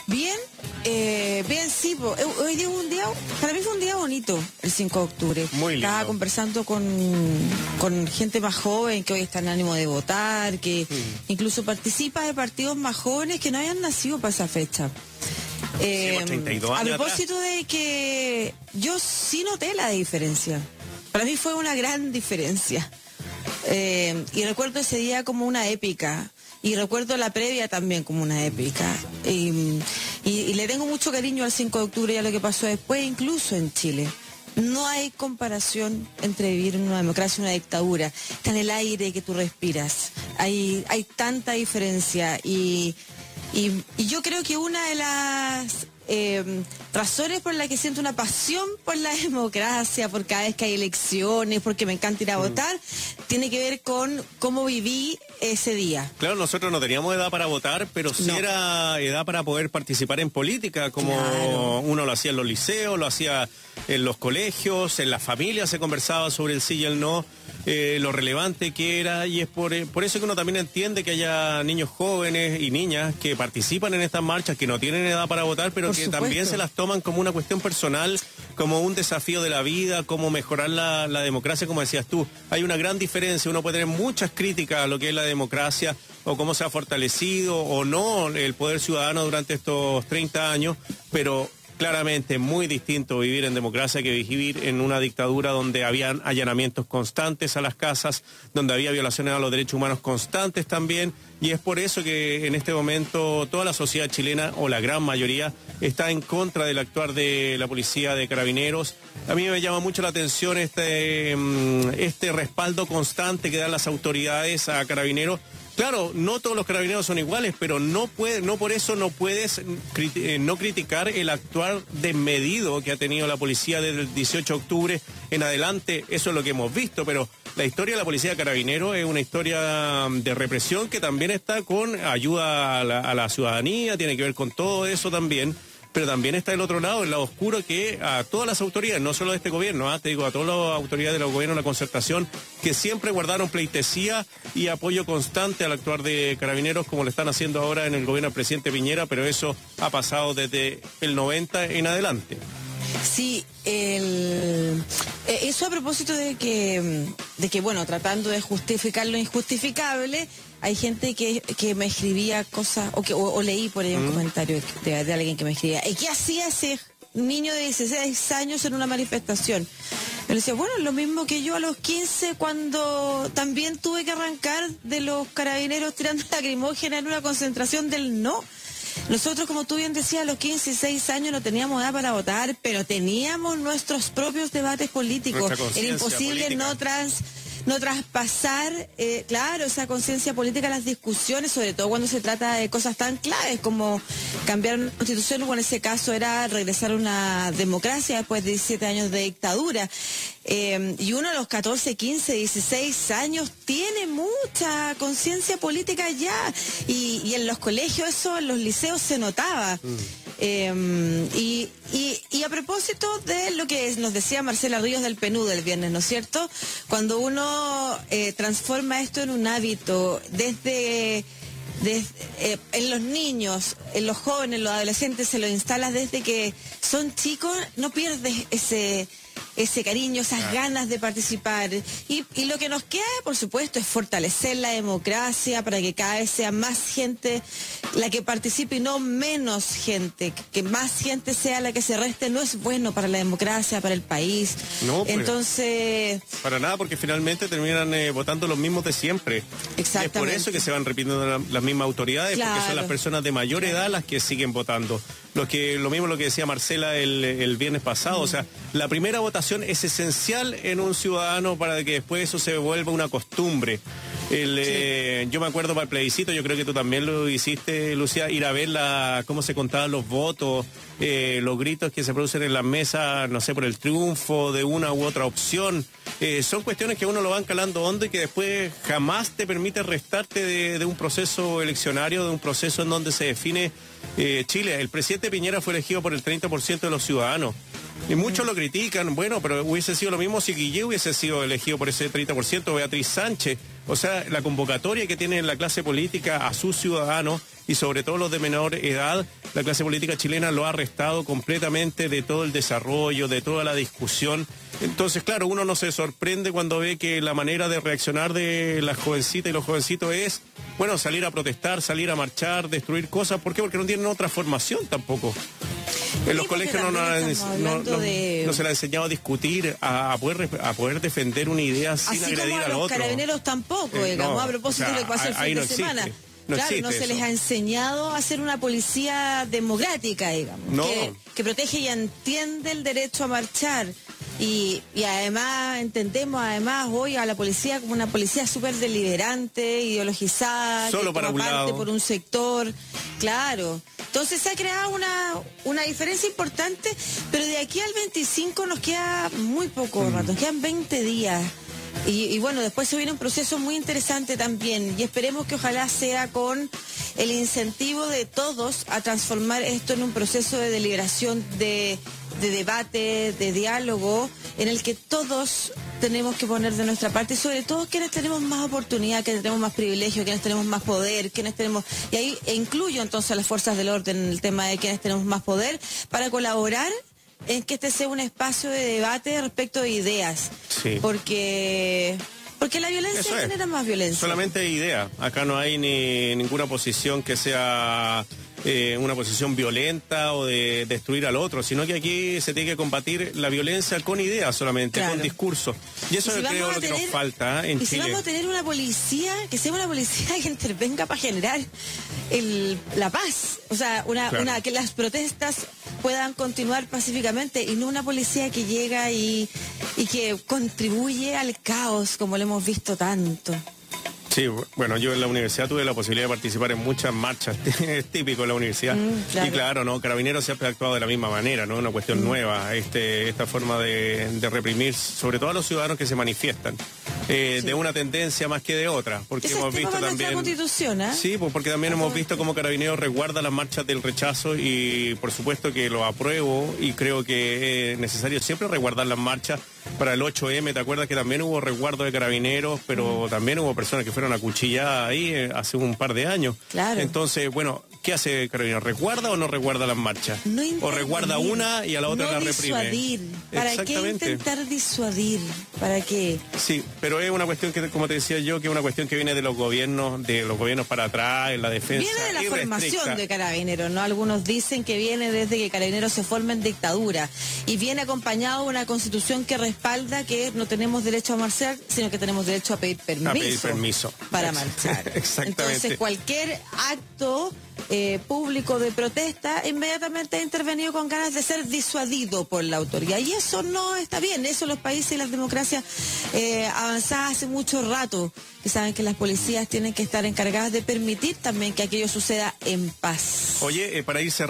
Bien, bien, sí. Hoy día para mí fue un día bonito, el 5 de octubre. Muy lindo. Estaba conversando con gente más joven que hoy está en ánimo de votar, que incluso participa de partidos más jóvenes que no habían nacido para esa fecha. 32 a años propósito atrás. de que yo sí noté la diferencia. Para mí fue una gran diferencia. Y recuerdo ese día como una épica. Y recuerdo la previa también como una épica. Y le tengo mucho cariño al 5 de octubre y a lo que pasó después, incluso en Chile. No hay comparación entre vivir en una democracia y una dictadura. Está en el aire que tú respiras. Hay tanta diferencia. Y yo creo que una de las razones por las que siento una pasión por la democracia, por cada vez que hay elecciones, porque me encanta ir a votar, tiene que ver con cómo viví ese día. Claro, nosotros no teníamos edad para votar, pero sí era edad para poder participar en política, como uno lo hacía en los liceos, lo hacía en los colegios, en las familias se conversaba sobre el sí y el no, lo relevante que era, y es por eso que uno también entiende que haya niños jóvenes y niñas que participan en estas marchas, que no tienen edad para votar, pero que también se las toman como una cuestión personal, como un desafío de la vida, como mejorar la democracia, como decías tú. Hay una gran diferencia, uno puede tener muchas críticas a lo que es la democracia, o cómo se ha fortalecido o no el poder ciudadano durante estos 30 años, pero claramente muy distinto vivir en democracia que vivir en una dictadura donde habían allanamientos constantes a las casas, donde había violaciones a los derechos humanos constantes también, y es por eso que en este momento toda la sociedad chilena, o la gran mayoría, está en contra del actuar de la policía, de Carabineros. A mí me llama mucho la atención este respaldo constante que dan las autoridades a Carabineros. Claro, no todos los carabineros son iguales, pero no por eso no puedes no criticar el actuar desmedido que ha tenido la policía desde el 18 de octubre en adelante. Eso es lo que hemos visto, pero la historia de la policía de Carabineros es una historia de represión que también está con ayuda a la ciudadanía, tiene que ver con todo eso también. Pero también está el otro lado, el lado oscuro, que a todas las autoridades, no solo de este gobierno, te digo, a todas las autoridades del gobierno de la concertación, que siempre guardaron pleitesía y apoyo constante al actuar de Carabineros, como lo están haciendo ahora en el gobierno del presidente Piñera, pero eso ha pasado desde el 90 en adelante. Sí, eso a propósito de que, bueno, tratando de justificar lo injustificable, hay gente que me escribía cosas, o leí por ahí un comentario de alguien que me escribía, ¿y qué hacía ese niño de 16 años en una manifestación? Yo le decía, bueno, lo mismo que yo a los 15, cuando también tuve que arrancar de los carabineros tirando lacrimógena en una concentración del no. Nosotros, como tú bien decías, a los 15 y 16 años no teníamos edad para votar, pero teníamos nuestros propios debates políticos. Era imposible política. No traspasar, claro, esa conciencia política a las discusiones, sobre todo cuando se trata de cosas tan claves como cambiar una constitución, o en ese caso era regresar a una democracia después de 17 años de dictadura. Y uno a los 14, 15, 16 años tiene mucha conciencia política ya. Y en los colegios eso, en los liceos se notaba. Y a propósito de lo que nos decía Marcela Ríos del PNUD el viernes, ¿no es cierto? Cuando uno transforma esto en un hábito, en los niños, en los jóvenes, en los adolescentes, se lo instalas desde que son chicos, no pierdes ese cariño, esas ganas de participar. Y lo que nos queda, por supuesto, es fortalecer la democracia para que cada vez sea más gente la que participe y no menos gente. Que más gente sea la que se reste no es bueno para la democracia, para el país. No, pues, entonces... Para nada, porque finalmente terminan votando los mismos de siempre. Exactamente. Es por eso que se van repitiendo las mismas autoridades, claro, porque son las personas de mayor edad las que siguen votando. Lo mismo lo que decía Marcela el viernes pasado, o sea, la primera votación es esencial en un ciudadano para que después eso se vuelva una costumbre. Yo me acuerdo para el plebiscito, yo creo que tú también lo hiciste, Lucía, ir a ver cómo se contaban los votos, los gritos que se producen en las mesas, no sé, por el triunfo de una u otra opción. Son cuestiones que uno lo van calando hondo y que después jamás te permite restarte de un proceso eleccionario, de un proceso en donde se define Chile. El presidente Piñera fue elegido por el 30% de los ciudadanos. Y muchos lo critican, bueno, pero hubiese sido lo mismo si Guille hubiese sido elegido por ese 30%, Beatriz Sánchez. O sea, la convocatoria que tiene la clase política a sus ciudadanos y sobre todo los de menor edad, la clase política chilena lo ha restado completamente de todo el desarrollo, de toda la discusión. Entonces, claro, uno no se sorprende cuando ve que la manera de reaccionar de las jovencitas y los jovencitos es, bueno, salir a protestar, salir a marchar, destruir cosas. ¿Por qué? Porque no tienen otra formación tampoco. En los colegios no se le ha enseñado a discutir, a poder defender una idea sin agredir al otro. A los carabineros tampoco, digamos, a propósito de lo que pasó el fin de semana. Claro, no se les ha enseñado a ser una policía democrática, digamos, que protege y entiende el derecho a marchar. Y además entendemos hoy a la policía como una policía súper deliberante, ideologizada, solo para un lado, por un sector, claro. Entonces se ha creado una diferencia importante, pero de aquí al 25 nos queda muy poco rato, nos quedan 20 días. Y bueno, después se viene un proceso muy interesante también y esperemos que ojalá sea con el incentivo de todos a transformar esto en un proceso de deliberación, de debate, de diálogo, en el que todos tenemos que poner de nuestra parte, y sobre todo quienes tenemos más oportunidad, quienes tenemos más privilegio, quienes tenemos más poder, quienes tenemos, y ahí incluyo entonces a las fuerzas del orden en el tema de quienes tenemos más poder, para colaborar en que este sea un espacio de debate respecto de ideas. Sí. Porque la violencia genera más violencia. Solamente idea. Acá no hay ninguna posición que sea una posición violenta o de destruir al otro, sino que aquí se tiene que combatir la violencia con ideas solamente, con discurso. Y eso yo creo lo que nos falta en Chile. Si vamos a tener una policía, que sea una policía que intervenga para generar la paz. O sea, que las protestas puedan continuar pacíficamente y no una policía que llega y que contribuye al caos, como lo hemos visto tanto. Sí, bueno, yo en la universidad tuve la posibilidad de participar en muchas marchas, es típico en la universidad. Claro. Y claro, ¿no? Carabineros siempre ha actuado de la misma manera, ¿no? Una cuestión nueva, esta forma de reprimir, sobre todo a los ciudadanos que se manifiestan, de una tendencia más que de otra. Porque hemos visto también. Constitución, ¿eh? Sí, pues porque también hemos visto cómo Carabineros resguarda las marchas del rechazo y por supuesto que lo apruebo y creo que es necesario siempre resguardar las marchas. Para el 8M, ¿te acuerdas que también hubo resguardo de Carabineros, pero también hubo personas que fueron acuchilladas ahí hace un par de años? Claro. Entonces, bueno, ¿qué hace Carabineros? ¿Resguarda o no resguarda las marchas? No o resguarda una y a la otra la reprime. Disuadir. ¿Para qué intentar disuadir? ¿Para qué? Sí, pero es una cuestión que, como te decía yo, que es una cuestión que viene de los gobiernos para atrás, en la defensa. Viene de la formación de Carabineros, ¿no? Algunos dicen que viene desde que Carabineros se forma en dictadura y viene acompañado de una constitución que respalda que no tenemos derecho a marchar, sino que tenemos derecho a pedir permiso. Para marchar. Exactamente. Entonces, cualquier acto público de protesta inmediatamente ha intervenido con ganas de ser disuadido por la autoridad. Y eso no está bien. Eso los países y las democracias avanzadas hace mucho rato, que saben que las policías tienen que estar encargadas de permitir también que aquello suceda en paz. Oye, para ir cerrando.